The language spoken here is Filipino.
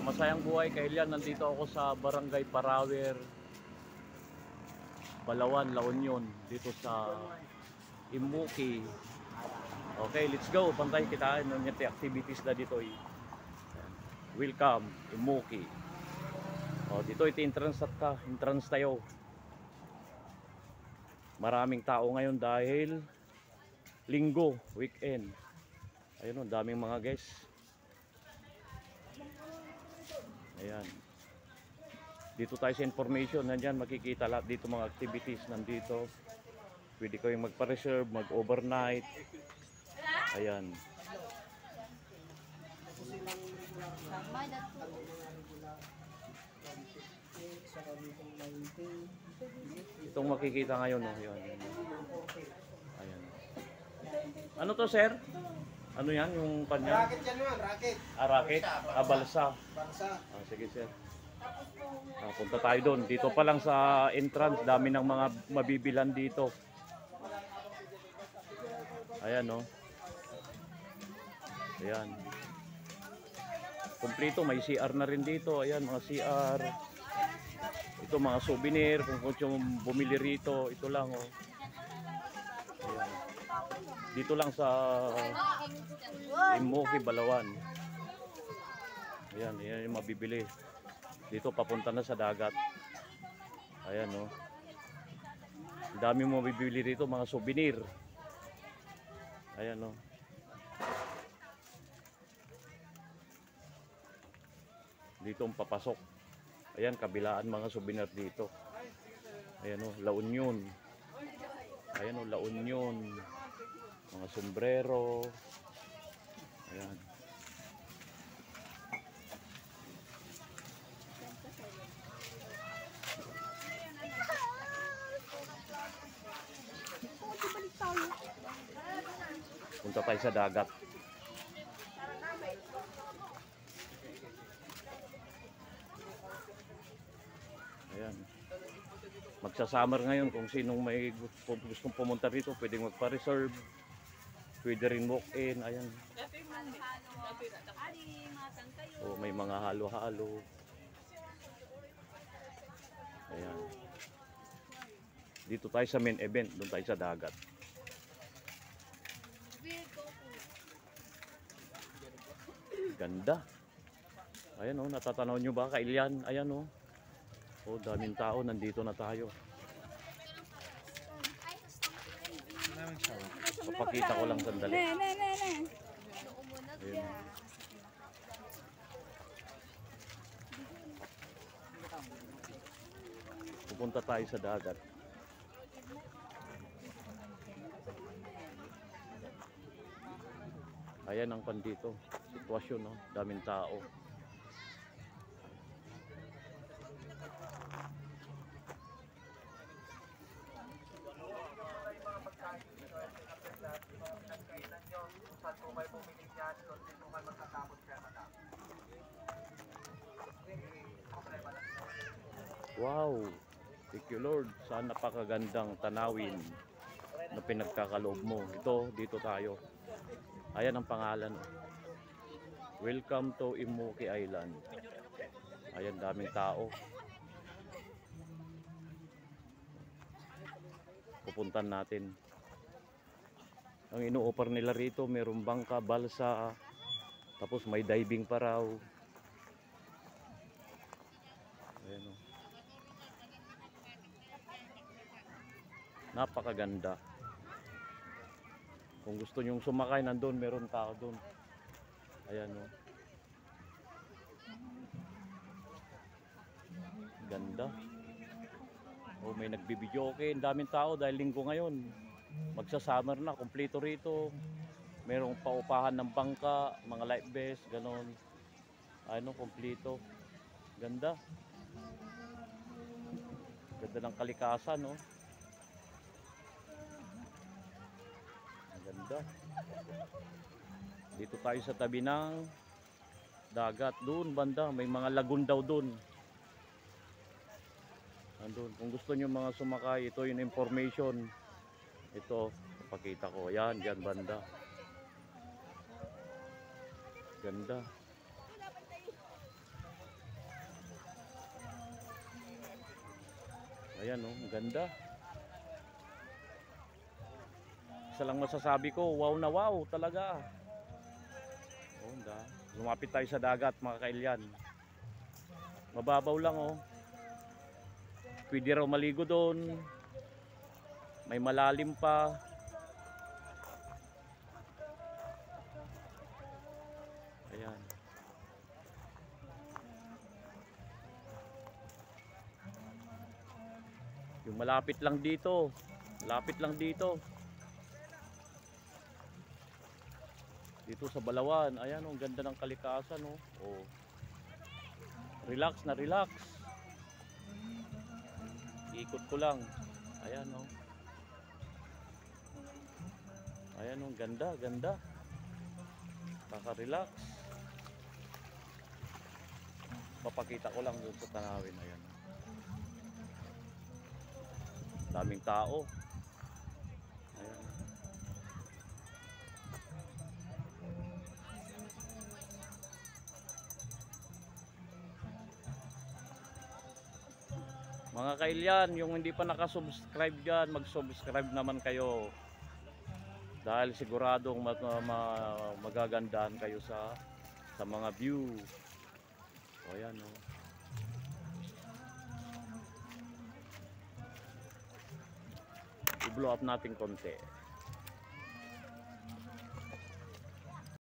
Masayang buhay kailan nandito ako sa Barangay Parawer, Balawan, La Union, dito sa Imuki. Okay, let's go. Pantay kita ng activities na dito. Welcome, Imuki. Dito ito entrance tayo. Maraming tao ngayon dahil linggo, weekend. Ayun, daming mga guys. Ayan. Dito tayo sa information, nandyan makikita lahat dito mga activities nandito. Pwede kayong magpa-reserve, mag-overnight. Ayan. Itong makikita ngayon, no? Yun. Ayan. Ano to, sir? Ano yan, yung kanya? Racket yan naman, racket. Racket? Balsa. Balsa. Sige, sir. Punta tayo doon. Dito pa lang sa entrance, dami ng mga mabibilan dito. Ayan, no? Ayan. Kompleto, may CR na rin dito. Ayan, mga CR. Ito, mga souvenir. Kung gusto mong bumili rito, ito lang, oh. Ayan. Dito lang sa Imuki, Balawan. Ayan, yan yung mabibili. Dito papunta na sa dagat. Ayan, no. Dami mo mabibili rito, mga souvenir. Ayan, no. Dito ang papasok. Ayan, kabilaan mga souvenir dito. Ayan, no, La Union. Ayan, no, La Union. Mga sombrero. Ayan. Punta tayo sa dagat. Ayan. Magsa-summer ngayon, kung sinong may gustong pumunta rito, pwedeng magpa-reserve. Pwede rin walk-in. Ayan. May mga halo-halo. Ayan. Dito tayo sa main event, doon tayo sa dagat. Ganda. Ayan, oh, natatanaw nyo ba kailian? Ayan, oh. Oh, daming tao, nandito na tayo. Papakita ko lang sandali. Ayan. Pupunta tayo sa dagat. Ayan ang pandito. Sitwasyon, no? Daming tao. Wow! Thank you, Lord. Saan napakagandang tanawin na pinagkakaloob mo. Ito, dito tayo. Ayan ang pangalan. Welcome to Imuki Island. Ayan, daming tao. Pupuntan natin. Ang ino-offer nila rito, mayroong bangka, balsa, tapos may diving pa raw. Ayan, oh. Napakaganda. Kung gusto nyong sumakay, nandun, meron tao doon. Ayan, oh. Ganda. Oh, may nagbibideo. Okay, ang daming tao dahil linggo ngayon. Magsa-summer na, kompleto rito. Merong paupahan ng bangka, mga life vest, ganon. Ano, kompleto. Ganda. Ganda ng kalikasan, no? Ganda. Dito tayo sa tabi ng dagat. Doon banda, may mga lagoon daw doon. Andun. Kung gusto nyo mga sumakay, ito yung information. Ito, papakita ko. Yan, dyan banda. Ganda. Ayan oh, ang ganda. Isa lang masasabi ko, wow na wow talaga. Oh, lumapit tayo sa dagat mga kailyan. Mababaw lang oh. Pwede raw maligo doon. May malalim pa. Ayan. Yung malapit lang dito. Malapit lang dito. Dito sa Balawan. Ayan oh, ang ganda ng kalikasan oh. Oh. Relax na relax. Ikot ko lang. Ayan oh. Ayan oh, ganda, ganda. Kaka-relax. Papakita ko lang doon sa tanawin. Ayan. Daming tao. Ayan. Mga kailyan, yung hindi pa nakasubscribe dyan, mag-subscribe naman kayo. Dahil siguradong magagandahan kayo sa mga view. O yan o. I-blow up natin konti.